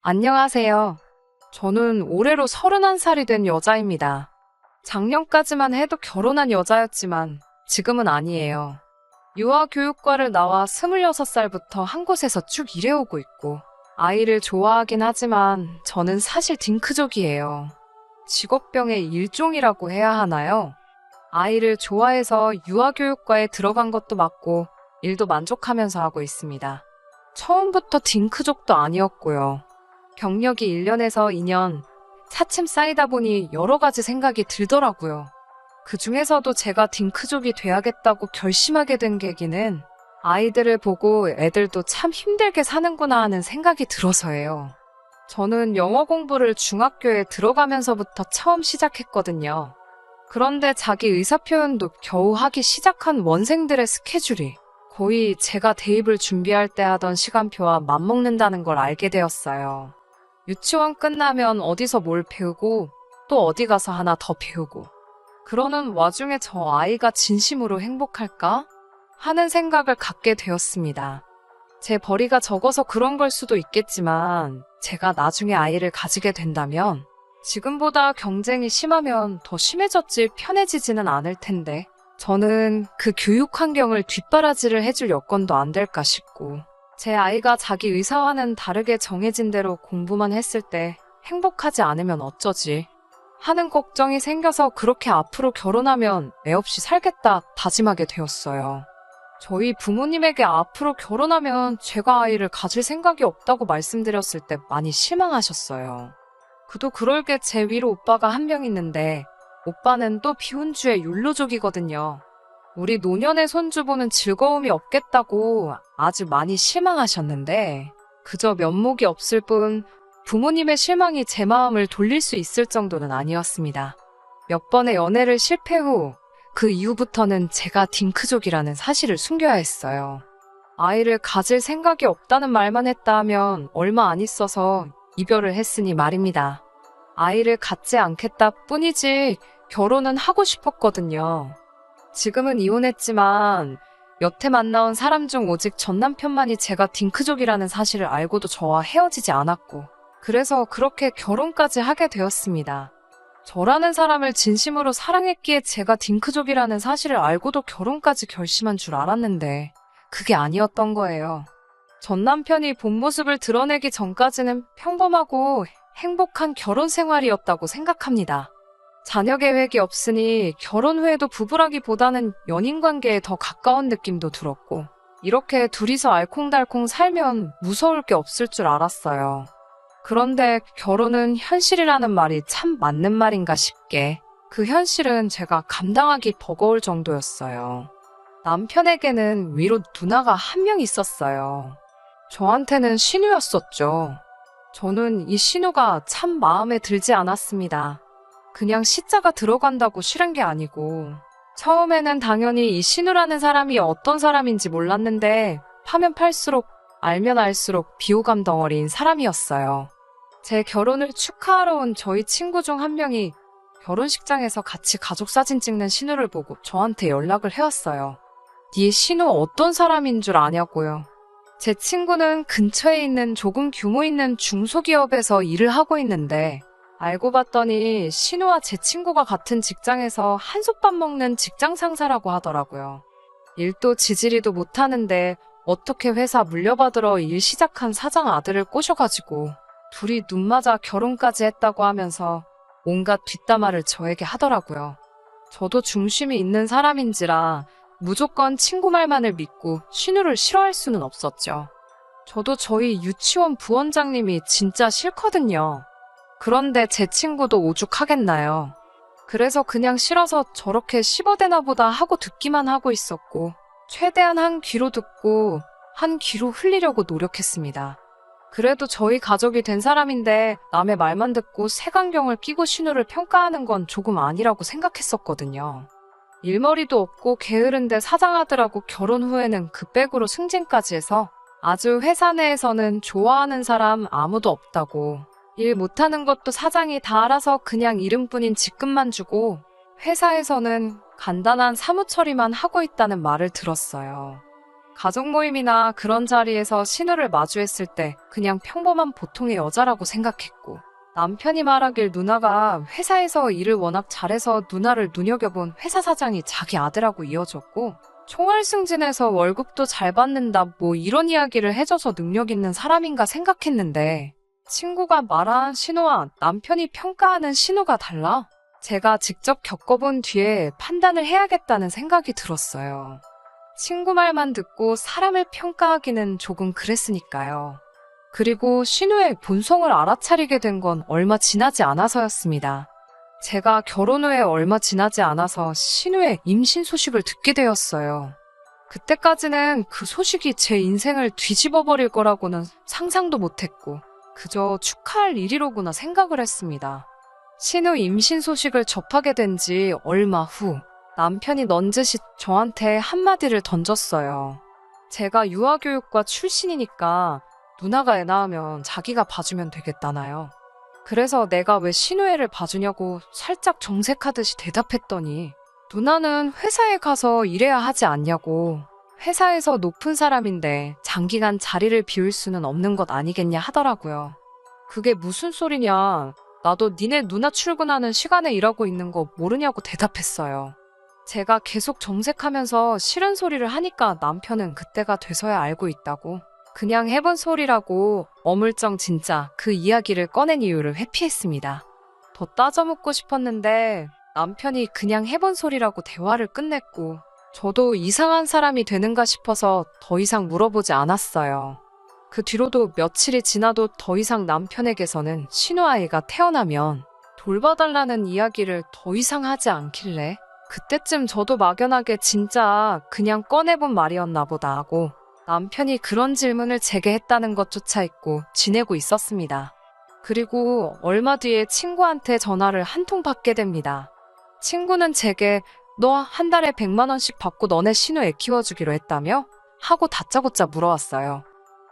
안녕하세요. 저는 올해로 31살이 된 여자입니다. 작년까지만 해도 결혼한 여자였지만 지금은 아니에요. 유아교육과를 나와 26살부터 한 곳에서 쭉 일해오고 있고 아이를 좋아하긴 하지만 저는 사실 딩크족이에요. 직업병의 일종이라고 해야 하나요? 아이를 좋아해서 유아교육과에 들어간 것도 맞고 일도 만족하면서 하고 있습니다. 처음부터 딩크족도 아니었고요. 경력이 1년에서 2년 차츰 쌓이다 보니 여러 가지 생각이 들더라고요. 그 중에서도 제가 딩크족이 돼야겠다고 결심하게 된 계기는 아이들을 보고 애들도 참 힘들게 사는구나 하는 생각이 들어서예요. 저는 영어 공부를 중학교에 들어가면서부터 처음 시작했거든요. 그런데 자기 의사표현도 겨우 하기 시작한 원생들의 스케줄이 거의 제가 대입을 준비할 때 하던 시간표와 맞먹는다는 걸 알게 되었어요. 유치원 끝나면 어디서 뭘 배우고 또 어디 가서 하나 더 배우고 그러는 와중에 저 아이가 진심으로 행복할까? 하는 생각을 갖게 되었습니다. 제 벌이가 적어서 그런 걸 수도 있겠지만 제가 나중에 아이를 가지게 된다면 지금보다 경쟁이 심하면 더 심해졌지 편해지지는 않을 텐데 저는 그 교육 환경을 뒷바라지를 해줄 여건도 안 될까 싶고 제 아이가 자기 의사와는 다르게 정해진 대로 공부만 했을 때 행복하지 않으면 어쩌지 하는 걱정이 생겨서 그렇게 앞으로 결혼하면 애 없이 살겠다 다짐하게 되었어요. 저희 부모님에게 앞으로 결혼하면 제가 아이를 가질 생각이 없다고 말씀드렸을 때 많이 실망하셨어요. 그도 그럴 게 제 위로 오빠가 한 명 있는데 오빠는 또 비혼주의 율로족이거든요. 우리 노년의 손주 보는 즐거움이 없겠다고 아주 많이 실망하셨는데 그저 면목이 없을 뿐 부모님의 실망이 제 마음을 돌릴 수 있을 정도는 아니었습니다. 몇 번의 연애를 실패 후 그 이후부터는 제가 딩크족이라는 사실을 숨겨야 했어요. 아이를 가질 생각이 없다는 말만 했다 하면 얼마 안 있어서 이별을 했으니 말입니다. 아이를 갖지 않겠다 뿐이지 결혼은 하고 싶었거든요. 지금은 이혼했지만 여태 만나온 사람 중 오직 전 남편만이 제가 딩크족이라는 사실을 알고도 저와 헤어지지 않았고 그래서 그렇게 결혼까지 하게 되었습니다. 저라는 사람을 진심으로 사랑했기에 제가 딩크족이라는 사실을 알고도 결혼까지 결심한 줄 알았는데 그게 아니었던 거예요. 전 남편이 본 모습을 드러내기 전까지는 평범하고 행복한 결혼 생활이었다고 생각합니다. 자녀 계획이 없으니 결혼 후에도 부부라기보다는 연인 관계에 더 가까운 느낌도 들었고 이렇게 둘이서 알콩달콩 살면 무서울 게 없을 줄 알았어요. 그런데 결혼은 현실이라는 말이 참 맞는 말인가 싶게 그 현실은 제가 감당하기 버거울 정도였어요. 남편에게는 위로 누나가 한 명 있었어요. 저한테는 신우였었죠. 저는 이 신우가 참 마음에 들지 않았습니다. 그냥 시자가 들어간다고 싫은 게 아니고 처음에는 당연히 이 신우라는 사람이 어떤 사람인지 몰랐는데 파면 팔수록 알면 알수록 비호감 덩어리인 사람이었어요. 제 결혼을 축하하러 온 저희 친구 중 한 명이 결혼식장에서 같이 가족 사진 찍는 신우를 보고 저한테 연락을 해왔어요. 네 신우 어떤 사람인 줄 아냐고요. 제 친구는 근처에 있는 조금 규모 있는 중소기업에서 일을 하고 있는데 알고 봤더니 신우와 제 친구가 같은 직장에서 한솥밥 먹는 직장 상사라고 하더라고요. 일도 지지리도 못하는데 어떻게 회사 물려받으러 일 시작한 사장 아들을 꼬셔가지고 둘이 눈 맞아 결혼까지 했다고 하면서 온갖 뒷담화를 저에게 하더라고요. 저도 중심이 있는 사람인지라 무조건 친구 말만을 믿고 신우를 싫어할 수는 없었죠. 저도 저희 유치원 부원장님이 진짜 싫거든요. 그런데 제 친구도 오죽하겠나요. 그래서 그냥 싫어서 저렇게 씹어대나 보다 하고 듣기만 하고 있었고 최대한 한 귀로 듣고 한 귀로 흘리려고 노력했습니다. 그래도 저희 가족이 된 사람인데 남의 말만 듣고 색안경을 끼고 신우를 평가하는 건 조금 아니라고 생각했었거든요. 일머리도 없고 게으른데 사장 아들하고 결혼 후에는 그 백으로 승진까지 해서 아주 회사 내에서는 좋아하는 사람 아무도 없다고 일 못하는 것도 사장이 다 알아서 그냥 이름뿐인 직급만 주고 회사에서는 간단한 사무 처리만 하고 있다는 말을 들었어요. 가족 모임이나 그런 자리에서 신우를 마주했을 때 그냥 평범한 보통의 여자라고 생각했고, 남편이 말하길 누나가 회사에서 일을 워낙 잘해서 누나를 눈여겨본 회사 사장이 자기 아들하고 이어졌고, 총알 승진해서 월급도 잘 받는다 뭐 이런 이야기를 해줘서 능력 있는 사람인가 생각했는데, 친구가 말한 신우와 남편이 평가하는 신우가 달라 제가 직접 겪어본 뒤에 판단을 해야겠다는 생각이 들었어요. 친구 말만 듣고 사람을 평가하기는 조금 그랬으니까요. 그리고 신우의 본성을 알아차리게 된 건 얼마 지나지 않아서였습니다. 제가 결혼 후에 얼마 지나지 않아서 신우의 임신 소식을 듣게 되었어요. 그때까지는 그 소식이 제 인생을 뒤집어 버릴 거라고는 상상도 못했고, 그저 축하할 일이로구나 생각을 했습니다. 신우 임신 소식을 접하게 된 지 얼마 후, 남편이 넌지시 저한테 한마디를 던졌어요. 제가 유아교육과 출신이니까 누나가 애 낳으면 자기가 봐주면 되겠다나요. 그래서 내가 왜 신우애를 봐주냐고 살짝 정색하듯이 대답했더니, 누나는 회사에 가서 일해야 하지 않냐고, 회사에서 높은 사람인데 장기간 자리를 비울 수는 없는 것 아니겠냐 하더라고요. 그게 무슨 소리냐, 나도 니네 누나 출근하는 시간에 일하고 있는 거 모르냐고 대답했어요. 제가 계속 정색하면서 싫은 소리를 하니까 남편은 그때가 돼서야 알고 있다고, 그냥 해본 소리라고 어물쩡 진짜 그 이야기를 꺼낸 이유를 회피했습니다. 더 따져 묻고 싶었는데 남편이 그냥 해본 소리라고 대화를 끝냈고, 저도 이상한 사람이 되는가 싶어서 더 이상 물어보지 않았어요. 그 뒤로도 며칠이 지나도 더 이상 남편에게서는 신우아이가 태어나면 돌봐달라는 이야기를 더 이상 하지 않길래, 그때쯤 저도 막연하게 진짜 그냥 꺼내본 말이었나 보다 하고 남편이 그런 질문을 제게 했다는 것조차 잊고 지내고 있었습니다. 그리고 얼마 뒤에 친구한테 전화를 한 통 받게 됩니다. 친구는 제게 너 한 달에 100만 원씩 받고 너네 신우 애 키워주기로 했다며? 하고 다짜고짜 물어왔어요.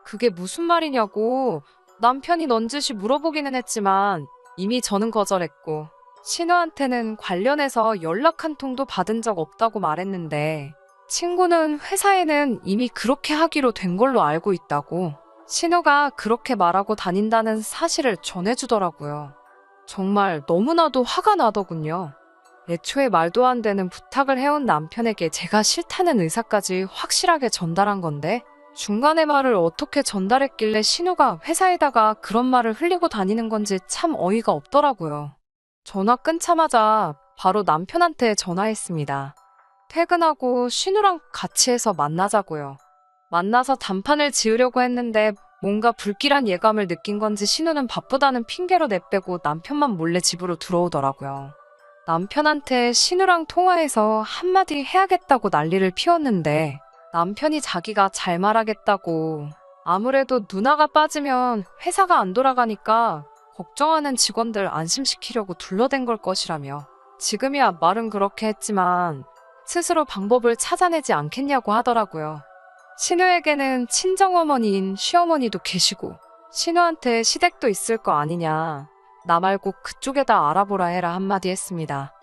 그게 무슨 말이냐고 남편이 넌지시 물어보기는 했지만 이미 저는 거절했고, 신우한테는 관련해서 연락 한 통도 받은 적 없다고 말했는데, 친구는 회사에는 이미 그렇게 하기로 된 걸로 알고 있다고, 신우가 그렇게 말하고 다닌다는 사실을 전해주더라고요. 정말 너무나도 화가 나더군요. 애초에 말도 안 되는 부탁을 해온 남편에게 제가 싫다는 의사까지 확실하게 전달한 건데, 중간에 말을 어떻게 전달했길래 신우가 회사에다가 그런 말을 흘리고 다니는 건지 참 어이가 없더라고요. 전화 끊자마자 바로 남편한테 전화했습니다. 퇴근하고 신우랑 같이 해서 만나자고요. 만나서 단판을 지으려고 했는데 뭔가 불길한 예감을 느낀 건지 신우는 바쁘다는 핑계로 내빼고 남편만 몰래 집으로 들어오더라고요. 남편한테 신우랑 통화해서 한마디 해야겠다고 난리를 피웠는데, 남편이 자기가 잘 말하겠다고, 아무래도 누나가 빠지면 회사가 안 돌아가니까 걱정하는 직원들 안심시키려고 둘러댄 걸 것이라며, 지금이야 말은 그렇게 했지만 스스로 방법을 찾아내지 않겠냐고 하더라고요. 신우에게는 친정어머니인 시어머니도 계시고 신우한테 시댁도 있을 거 아니냐, 나 말고 그쪽에다 알아보라 해라 한마디 했습니다.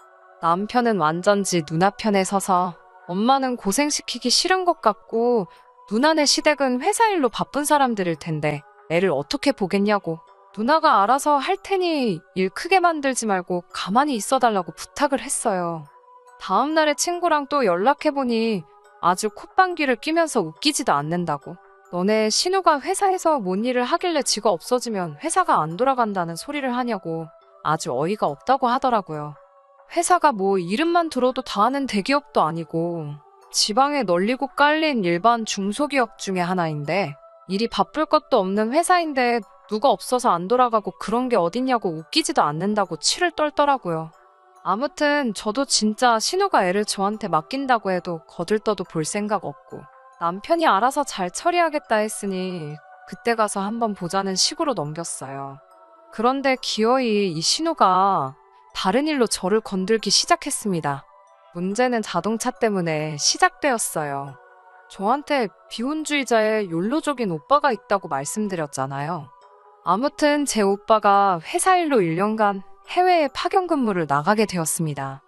남편은 완전지 누나 편에 서서 엄마는 고생시키기 싫은 것 같고 누나네 시댁은 회사 일로 바쁜 사람들일 텐데 애를 어떻게 보겠냐고, 누나가 알아서 할 테니 일 크게 만들지 말고 가만히 있어달라고 부탁을 했어요. 다음날에 친구랑 또 연락해보니 아주 콧방귀를 뀌면서 웃기지도 않는다고, 너네 신우가 회사에서 뭔 일을 하길래 지가 없어지면 회사가 안 돌아간다는 소리를 하냐고 아주 어이가 없다고 하더라고요. 회사가 뭐 이름만 들어도 다 아는 대기업도 아니고 지방에 널리고 깔린 일반 중소기업 중에 하나인데, 일이 바쁠 것도 없는 회사인데 누가 없어서 안 돌아가고 그런 게 어딨냐고 웃기지도 않는다고 치를 떨더라고요. 아무튼 저도 진짜 신우가 애를 저한테 맡긴다고 해도 거들떠도 볼 생각 없고, 남편이 알아서 잘 처리하겠다 했으니 그때 가서 한번 보자는 식으로 넘겼어요. 그런데 기어이 이 신우가 다른 일로 저를 건들기 시작했습니다. 문제는 자동차 때문에 시작되었어요. 저한테 비혼주의자의 욜로족인 오빠가 있다고 말씀드렸잖아요. 아무튼 제 오빠가 회사 일로 1년간 해외에 파견 근무를 나가게 되었습니다.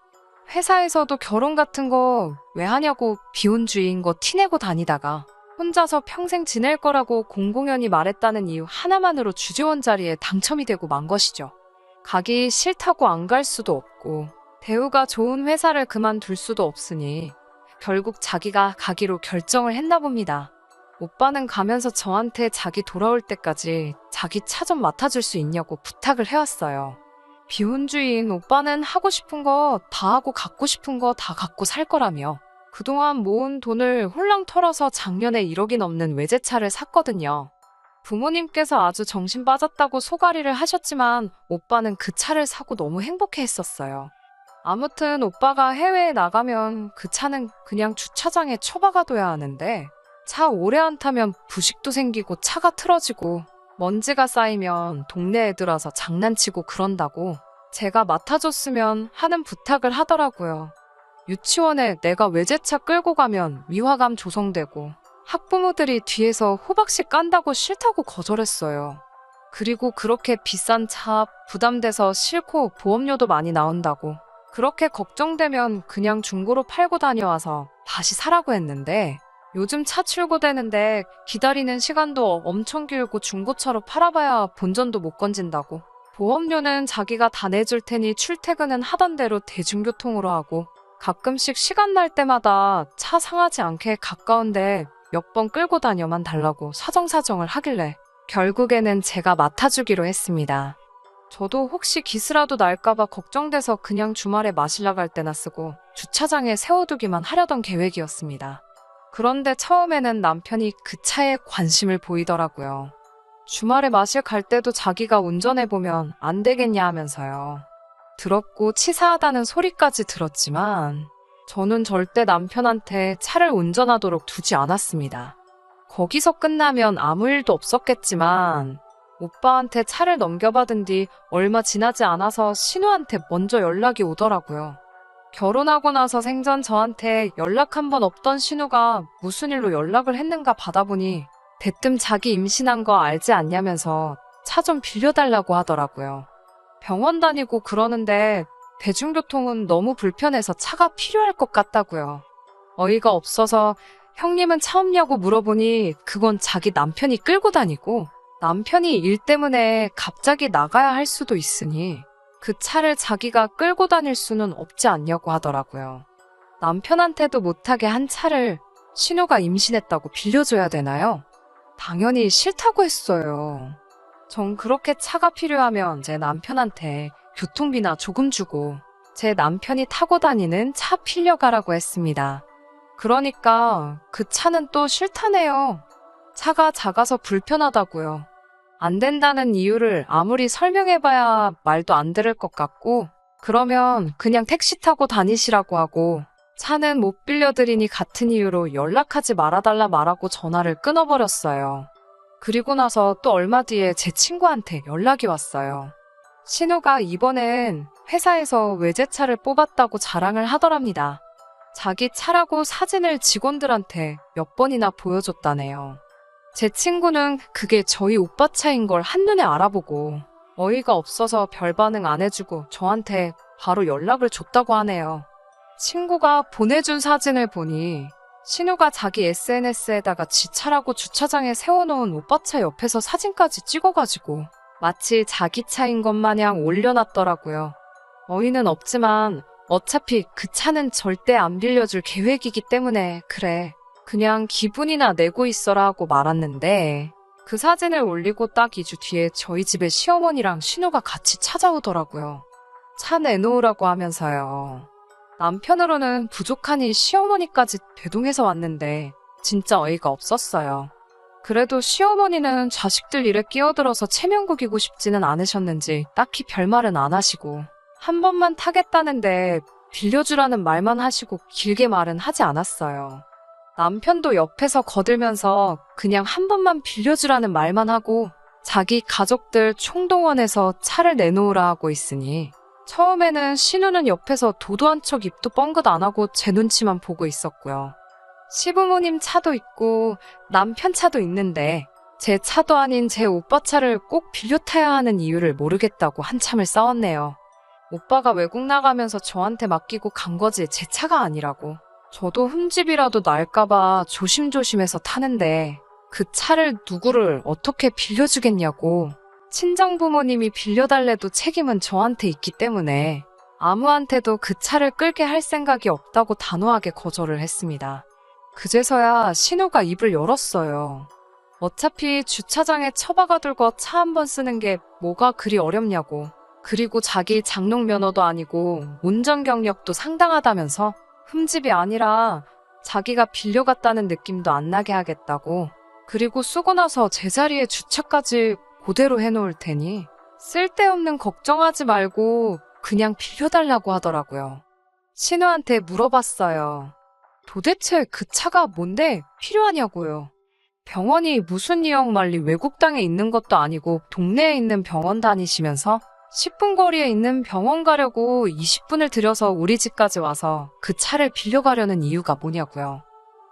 회사에서도 결혼 같은 거 왜 하냐고 비혼주의인 거 티내고 다니다가 혼자서 평생 지낼 거라고 공공연히 말했다는 이유 하나만으로 주재원 자리에 당첨이 되고 만 것이죠. 가기 싫다고 안 갈 수도 없고 대우가 좋은 회사를 그만둘 수도 없으니 결국 자기가 가기로 결정을 했나 봅니다. 오빠는 가면서 저한테 자기 돌아올 때까지 자기 차 좀 맡아줄 수 있냐고 부탁을 해왔어요. 비혼주의인 오빠는 하고 싶은 거 다 하고 갖고 싶은 거 다 갖고 살 거라며 그동안 모은 돈을 홀랑 털어서 작년에 1억이 넘는 외제차를 샀거든요. 부모님께서 아주 정신 빠졌다고 소가리를 하셨지만 오빠는 그 차를 사고 너무 행복해했었어요. 아무튼 오빠가 해외에 나가면 그 차는 그냥 주차장에 처박아둬야 하는데 차 오래 안 타면 부식도 생기고 차가 틀어지고 먼지가 쌓이면 동네 애들 와서 장난치고 그런다고 제가 맡아줬으면 하는 부탁을 하더라고요. 유치원에 내가 외제차 끌고 가면 위화감 조성되고 학부모들이 뒤에서 호박씨 깐다고 싫다고 거절했어요. 그리고 그렇게 비싼 차 부담돼서 싫고 보험료도 많이 나온다고 그렇게 걱정되면 그냥 중고로 팔고 다녀와서 다시 사라고 했는데 요즘 차 출고되는데 기다리는 시간도 엄청 길고 중고차로 팔아봐야 본전도 못 건진다고 보험료는 자기가 다 내줄 테니 출퇴근은 하던 대로 대중교통으로 하고 가끔씩 시간 날 때마다 차 상하지 않게 가까운데 몇 번 끌고 다녀만 달라고 사정사정을 하길래 결국에는 제가 맡아주기로 했습니다. 저도 혹시 기스라도 날까봐 걱정돼서 그냥 주말에 마실 나갈 때나 쓰고 주차장에 세워두기만 하려던 계획이었습니다. 그런데 처음에는 남편이 그 차에 관심을 보이더라고요. 주말에 마실 갈 때도 자기가 운전해보면 안 되겠냐 하면서요. 들었고 치사하다는 소리까지 들었지만 저는 절대 남편한테 차를 운전하도록 두지 않았습니다. 거기서 끝나면 아무 일도 없었겠지만 오빠한테 차를 넘겨받은 뒤 얼마 지나지 않아서 신우한테 먼저 연락이 오더라고요. 결혼하고 나서 생전 저한테 연락 한 번 없던 신우가 무슨 일로 연락을 했는가 받아보니 대뜸 자기 임신한 거 알지 않냐면서 차 좀 빌려달라고 하더라고요. 병원 다니고 그러는데 대중교통은 너무 불편해서 차가 필요할 것 같다고요. 어이가 없어서 형님은 차 없냐고 물어보니 그건 자기 남편이 끌고 다니고 남편이 일 때문에 갑자기 나가야 할 수도 있으니 그 차를 자기가 끌고 다닐 수는 없지 않냐고 하더라고요. 남편한테도 못하게 한 차를 신우가 임신했다고 빌려줘야 되나요? 당연히 싫다고 했어요. 전 그렇게 차가 필요하면 제 남편한테 교통비나 조금 주고 제 남편이 타고 다니는 차 빌려가라고 했습니다. 그러니까 그 차는 또 싫다네요. 차가 작아서 불편하다고요. 안 된다는 이유를 아무리 설명해봐야 말도 안 들을 것 같고 그러면 그냥 택시 타고 다니시라고 하고 차는 못 빌려드리니 같은 이유로 연락하지 말아달라 말하고 전화를 끊어버렸어요. 그리고 나서 또 얼마 뒤에 제 친구한테 연락이 왔어요. 신우가 이번엔 회사에서 외제차를 뽑았다고 자랑을 하더랍니다. 자기 차라고 사진을 직원들한테 몇 번이나 보여줬다네요. 제 친구는 그게 저희 오빠 차인 걸 한눈에 알아보고 어이가 없어서 별 반응 안 해주고 저한테 바로 연락을 줬다고 하네요. 친구가 보내준 사진을 보니 신우가 자기 SNS에다가 지 차라고 주차장에 세워놓은 오빠 차 옆에서 사진까지 찍어가지고 마치 자기 차인 것 마냥 올려놨더라고요. 어이는 없지만 어차피 그 차는 절대 안 빌려줄 계획이기 때문에 그래. 그냥 기분이나 내고 있어라 하고 말았는데 그 사진을 올리고 딱 2주 뒤에 저희 집에 시어머니랑 신우가 같이 찾아오더라고요. 차 내놓으라고 하면서요. 남편으로는 부족하니 시어머니까지 대동해서 왔는데 진짜 어이가 없었어요. 그래도 시어머니는 자식들 일에 끼어들어서 체면구기고 싶지는 않으셨는지 딱히 별말은 안 하시고 한 번만 타겠다는데 빌려주라는 말만 하시고 길게 말은 하지 않았어요. 남편도 옆에서 거들면서 그냥 한 번만 빌려주라는 말만 하고 자기 가족들 총동원해서 차를 내놓으라 하고 있으니 처음에는 신우는 옆에서 도도 한 척 입도 뻥긋 안 하고 제 눈치만 보고 있었고요. 시부모님 차도 있고 남편 차도 있는데 제 차도 아닌 제 오빠 차를 꼭 빌려 타야 하는 이유를 모르겠다고 한참을 싸웠네요. 오빠가 외국 나가면서 저한테 맡기고 간 거지 제 차가 아니라고. 저도 흠집이라도 날까봐 조심조심해서 타는데 그 차를 누구를 어떻게 빌려주겠냐고. 친정 부모님이 빌려달래도 책임은 저한테 있기 때문에 아무한테도 그 차를 끌게 할 생각이 없다고 단호하게 거절을 했습니다. 그제서야 신우가 입을 열었어요. 어차피 주차장에 처박아 둘고 차 한 번 쓰는 게 뭐가 그리 어렵냐고. 그리고 자기 장롱 면허도 아니고 운전 경력도 상당하다면서 흠집이 아니라 자기가 빌려갔다는 느낌도 안 나게 하겠다고. 그리고 쓰고 나서 제자리에 주차까지 그대로 해놓을 테니 쓸데없는 걱정하지 말고 그냥 빌려달라고 하더라고요. 신우한테 물어봤어요. 도대체 그 차가 뭔데 필요하냐고요. 병원이 무슨 이역만리 외국 땅에 있는 것도 아니고 동네에 있는 병원 다니시면서 10분 거리에 있는 병원 가려고 20분을 들여서 우리 집까지 와서 그 차를 빌려가려는 이유가 뭐냐고요.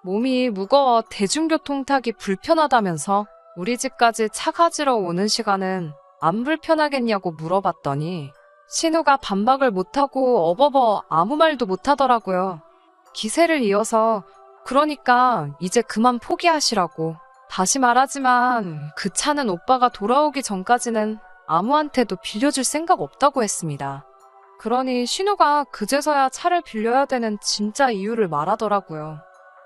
몸이 무거워 대중교통 타기 불편하다면서 우리 집까지 차 가지러 오는 시간은 안 불편하겠냐고 물어봤더니 신우가 반박을 못하고 어버버 아무 말도 못하더라고요. 기세를 이어서 그러니까 이제 그만 포기하시라고. 다시 말하지만 그 차는 오빠가 돌아오기 전까지는 아무한테도 빌려줄 생각 없다고 했습니다. 그러니 신우가 그제서야 차를 빌려야 되는 진짜 이유를 말하더라고요.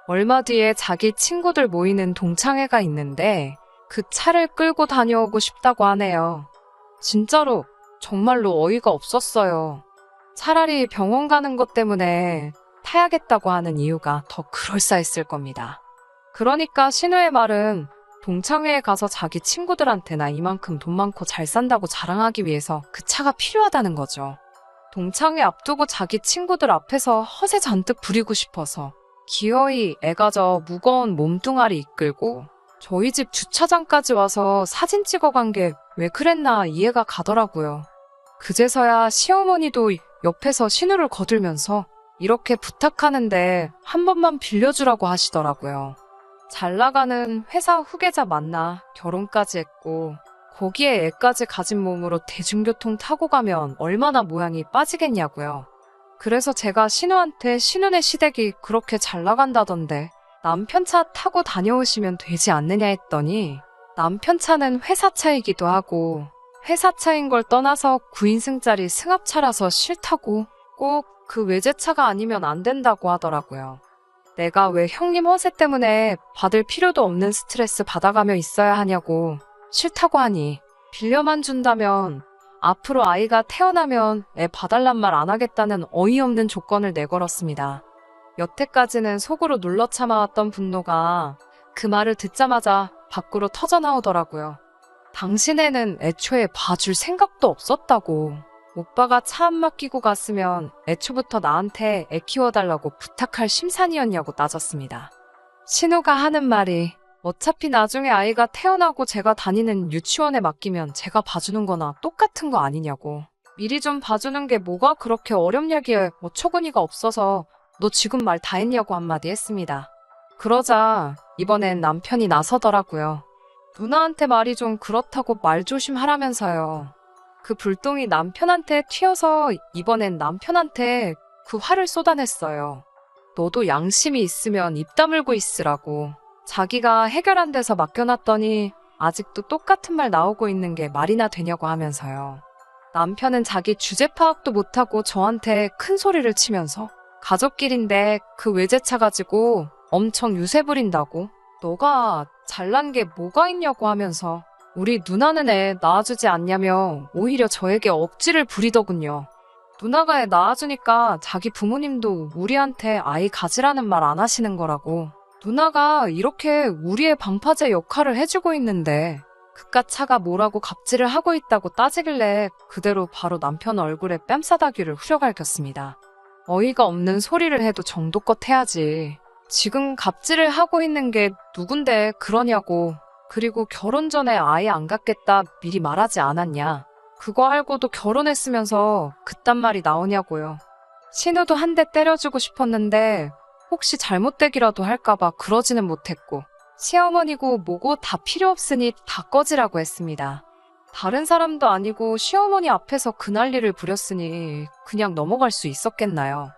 얼마 뒤에 자기 친구들 모이는 동창회가 있는데 그 차를 끌고 다녀오고 싶다고 하네요. 진짜로 정말로 어이가 없었어요. 차라리 병원 가는 것 때문에 타야겠다고 하는 이유가 더 그럴싸했을 겁니다. 그러니까 신우의 말은 동창회에 가서 자기 친구들한테나 이만큼 돈 많고 잘 산다고 자랑하기 위해서 그 차가 필요하다는 거죠. 동창회 앞두고 자기 친구들 앞에서 허세 잔뜩 부리고 싶어서 기어이 애가저 무거운 몸뚱아리 이끌고 저희 집 주차장까지 와서 사진 찍어간 게 왜 그랬나 이해가 가더라고요. 그제서야 시어머니도 옆에서 신우를 거들면서 이렇게 부탁하는데 한 번만 빌려주라고 하시더라고요. 잘 나가는 회사 후계자 만나 결혼까지 했고 거기에 애까지 가진 몸으로 대중교통 타고 가면 얼마나 모양이 빠지겠냐고요. 그래서 제가 신우한테 신우네 시댁이 그렇게 잘 나간다던데 남편 차 타고 다녀오시면 되지 않느냐 했더니 남편 차는 회사 차이기도 하고 회사 차인 걸 떠나서 9인승짜리 승합차라서 싫다고 꼭 그 외제차가 아니면 안 된다고 하더라고요. 내가 왜 형님 허세 때문에 받을 필요도 없는 스트레스 받아가며 있어야 하냐고 싫다고 하니 빌려만 준다면 앞으로 아이가 태어나면 애 봐달란 말 안 하겠다는 어이없는 조건을 내걸었습니다. 여태까지는 속으로 눌러 참아왔던 분노가 그 말을 듣자마자 밖으로 터져나오더라고요. 당신애는 애초에 봐줄 생각도 없었다고. 오빠가 차 안 맡기고 갔으면 애초부터 나한테 애 키워달라고 부탁할 심산이었냐고 따졌습니다. 신우가 하는 말이 어차피 나중에 아이가 태어나고 제가 다니는 유치원에 맡기면 제가 봐주는 거나 똑같은 거 아니냐고. 미리 좀 봐주는 게 뭐가 그렇게 어렵냐기에 어처구니가 없어서 너 지금 말 다 했냐고 한마디 했습니다. 그러자 이번엔 남편이 나서더라고요. 누나한테 말이 좀 그렇다고 말 조심하라면서요. 그 불똥이 남편한테 튀어서 이번엔 남편한테 그 화를 쏟아냈어요. 너도 양심이 있으면 입 다물고 있으라고. 자기가 해결 안 돼서 맡겨놨더니 아직도 똑같은 말 나오고 있는 게 말이나 되냐고 하면서요. 남편은 자기 주제 파악도 못하고 저한테 큰 소리를 치면서 가족끼린데 그 외제차 가지고 엄청 유세 부린다고. 너가 잘난 게 뭐가 있냐고 하면서 우리 누나는 애 낳아주지 않냐며 오히려 저에게 억지를 부리더군요. 누나가 애 낳아주니까 자기 부모님도 우리한테 아이 가지라는 말 안 하시는 거라고. 누나가 이렇게 우리의 방파제 역할을 해주고 있는데 그깟 차가 뭐라고 갑질을 하고 있다고 따지길래 그대로 바로 남편 얼굴에 뺨싸다귀를 후려갈겼습니다. 어이가 없는 소리를 해도 정도껏 해야지. 지금 갑질을 하고 있는 게 누군데 그러냐고. 그리고 결혼 전에 아예 안 갖겠다 미리 말하지 않았냐. 그거 알고도 결혼했으면서 그딴 말이 나오냐고요. 신우도 한 대 때려주고 싶었는데 혹시 잘못되기라도 할까봐 그러지는 못했고 시어머니고 뭐고 다 필요 없으니 다 꺼지라고 했습니다. 다른 사람도 아니고 시어머니 앞에서 그 난리를 부렸으니 그냥 넘어갈 수 있었겠나요.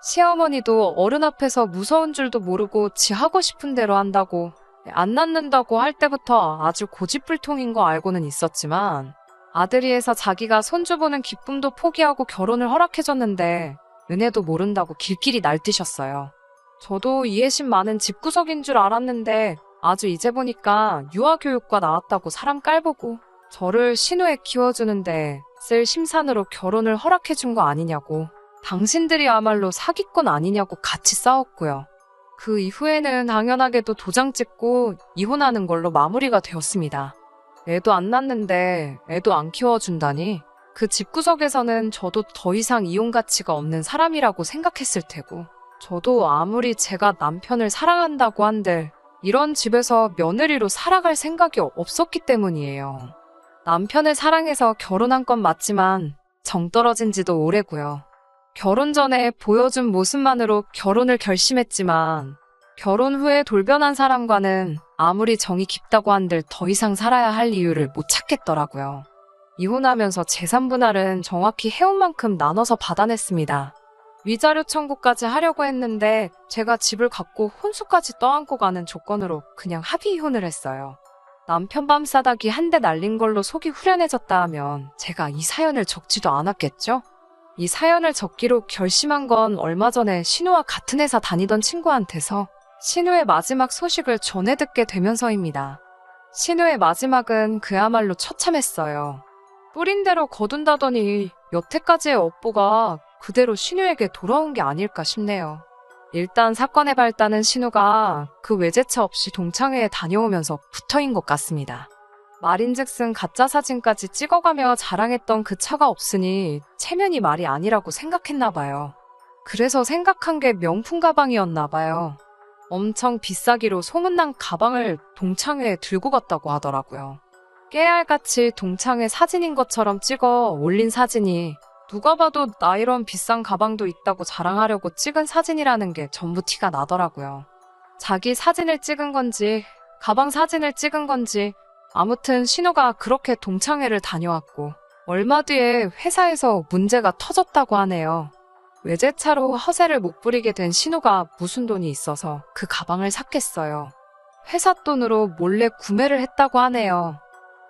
시어머니도 어른 앞에서 무서운 줄도 모르고 지 하고 싶은 대로 한다고, 안 낳는다고 할 때부터 아주 고집불통인 거 알고는 있었지만 아들이 해서 자기가 손주 보는 기쁨도 포기하고 결혼을 허락해줬는데 은혜도 모른다고 길길이 날뛰셨어요. 저도 이해심 많은 집구석인 줄 알았는데 아주 이제 보니까 유아교육과 나왔다고 사람 깔보고 저를 신우에 키워주는데 쓸 심산으로 결혼을 허락해준 거 아니냐고, 당신들이야말로 사기꾼 아니냐고 같이 싸웠고요. 그 이후에는 당연하게도 도장 찍고 이혼하는 걸로 마무리가 되었습니다. 애도 안 낳는데 애도 안 키워준다니, 그 집구석에서는 저도 더 이상 이혼 가치가 없는 사람이라고 생각했을 테고, 저도 아무리 제가 남편을 사랑한다고 한들 이런 집에서 며느리로 살아갈 생각이 없었기 때문이에요. 남편을 사랑해서 결혼한 건 맞지만 정 떨어진 지도 오래고요. 결혼 전에 보여준 모습만으로 결혼을 결심했지만 결혼 후에 돌변한 사람과는 아무리 정이 깊다고 한들 더 이상 살아야 할 이유를 못 찾겠더라고요. 이혼하면서 재산 분할은 정확히 해온 만큼 나눠서 받아냈습니다. 위자료 청구까지 하려고 했는데 제가 집을 갖고 혼수까지 떠안고 가는 조건으로 그냥 합의 이혼을 했어요. 남편 밤싸다기 한 대 날린 걸로 속이 후련해졌다 하면 제가 이 사연을 적지도 않았겠죠? 이 사연을 적기로 결심한 건 얼마 전에 신우와 같은 회사 다니던 친구한테서 신우의 마지막 소식을 전해 듣게 되면서입니다. 신우의 마지막은 그야말로 처참했어요. 뿌린 대로 거둔다더니 여태까지의 업보가 그대로 신우에게 돌아온 게 아닐까 싶네요. 일단 사건의 발단은 신우가 그 외제차 없이 동창회에 다녀오면서 부터인 것 같습니다. 말인즉슨 가짜 사진까지 찍어가며 자랑했던 그 차가 없으니 체면이 말이 아니라고 생각했나 봐요. 그래서 생각한 게 명품 가방이었나 봐요. 엄청 비싸기로 소문난 가방을 동창회에 들고 갔다고 하더라고요. 깨알같이 동창회 사진인 것처럼 찍어 올린 사진이 누가 봐도 나 이런 비싼 가방도 있다고 자랑하려고 찍은 사진이라는 게 전부 티가 나더라고요. 자기 사진을 찍은 건지 가방 사진을 찍은 건지 아무튼 신우가 그렇게 동창회를 다녀왔고 얼마 뒤에 회사에서 문제가 터졌다고 하네요. 외제차로 허세를 못 부리게 된 신우가 무슨 돈이 있어서 그 가방을 샀겠어요. 회사 돈으로 몰래 구매를 했다고 하네요.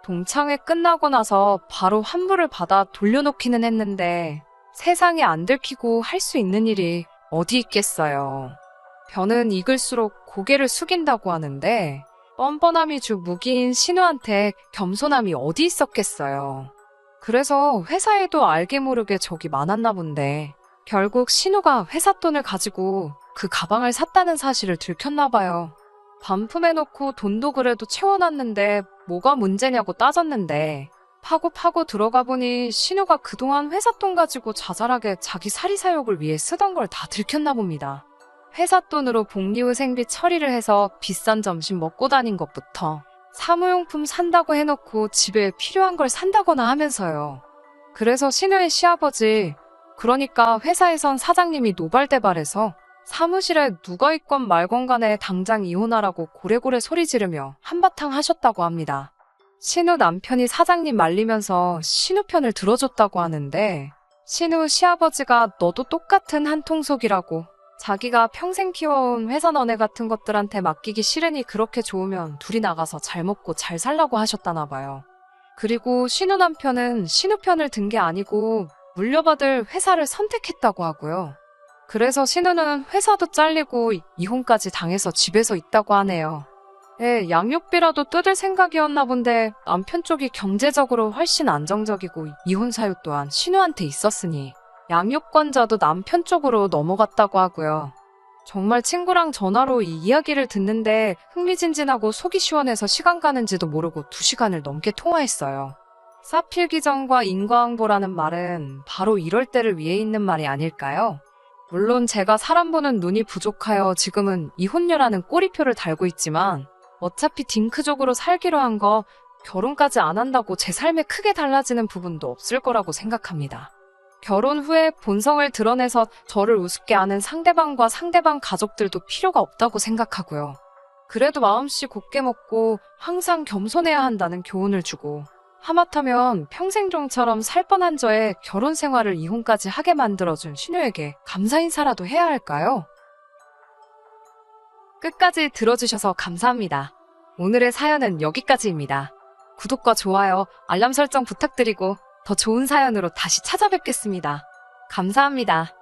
동창회 끝나고 나서 바로 환불을 받아 돌려놓기는 했는데 세상에 안 들키고 할 수 있는 일이 어디 있겠어요. 변은 익을수록 고개를 숙인다고 하는데 뻔뻔함이 주 무기인 신우한테 겸손함이 어디 있었겠어요. 그래서 회사에도 알게 모르게 적이 많았나 본데 결국 신우가 회사 돈을 가지고 그 가방을 샀다는 사실을 들켰나 봐요. 반품해놓고 돈도 그래도 채워놨는데 뭐가 문제냐고 따졌는데 파고 들어가 보니 신우가 그동안 회사 돈 가지고 자잘하게 자기 사리사욕을 위해 쓰던 걸 다 들켰나 봅니다. 회사 돈으로 복리후생비 처리를 해서 비싼 점심 먹고 다닌 것부터 사무용품 산다고 해놓고 집에 필요한 걸 산다거나 하면서요. 그래서 신우의 시아버지, 그러니까 회사에선 사장님이 노발대발해서 사무실에 누가 있건 말건 간에 당장 이혼하라고 고래고래 소리 지르며 한바탕 하셨다고 합니다. 신우 남편이 사장님 말리면서 신우 편을 들어줬다고 하는데 신우 시아버지가 너도 똑같은 한통속이라고, 자기가 평생 키워온 회사 너네 같은 것들한테 맡기기 싫으니 그렇게 좋으면 둘이 나가서 잘 먹고 잘 살라고 하셨다나 봐요. 그리고 신우 남편은 신우 편을 든 게 아니고 물려받을 회사를 선택했다고 하고요. 그래서 신우는 회사도 잘리고 이혼까지 당해서 집에서 있다고 하네요. 양육비라도 뜯을 생각이었나 본데 남편 쪽이 경제적으로 훨씬 안정적이고 이혼 사유 또한 신우한테 있었으니 양육권자도 남편 쪽으로 넘어갔다고 하고요. 정말 친구랑 전화로 이 이야기를 듣는데 흥미진진하고 속이 시원해서 시간 가는지도 모르고 2시간을 넘게 통화했어요. 사필기정과 인과응보라는 말은 바로 이럴 때를 위해 있는 말이 아닐까요? 물론 제가 사람 보는 눈이 부족하여 지금은 이혼녀라는 꼬리표를 달고 있지만 어차피 딩크족으로 살기로 한 거 결혼까지 안 한다고 제 삶에 크게 달라지는 부분도 없을 거라고 생각합니다. 결혼 후에 본성을 드러내서 저를 우습게 하는 상대방과 상대방 가족들도 필요가 없다고 생각하고요. 그래도 마음씨 곱게 먹고 항상 겸손해야 한다는 교훈을 주고 하마터면 평생종처럼 살 뻔한 저의 결혼 생활을 이혼까지 하게 만들어준 신우에게 감사 인사라도 해야 할까요? 끝까지 들어주셔서 감사합니다. 오늘의 사연은 여기까지입니다. 구독과 좋아요, 알람 설정 부탁드리고 더 좋은 사연으로 다시 찾아뵙겠습니다. 감사합니다.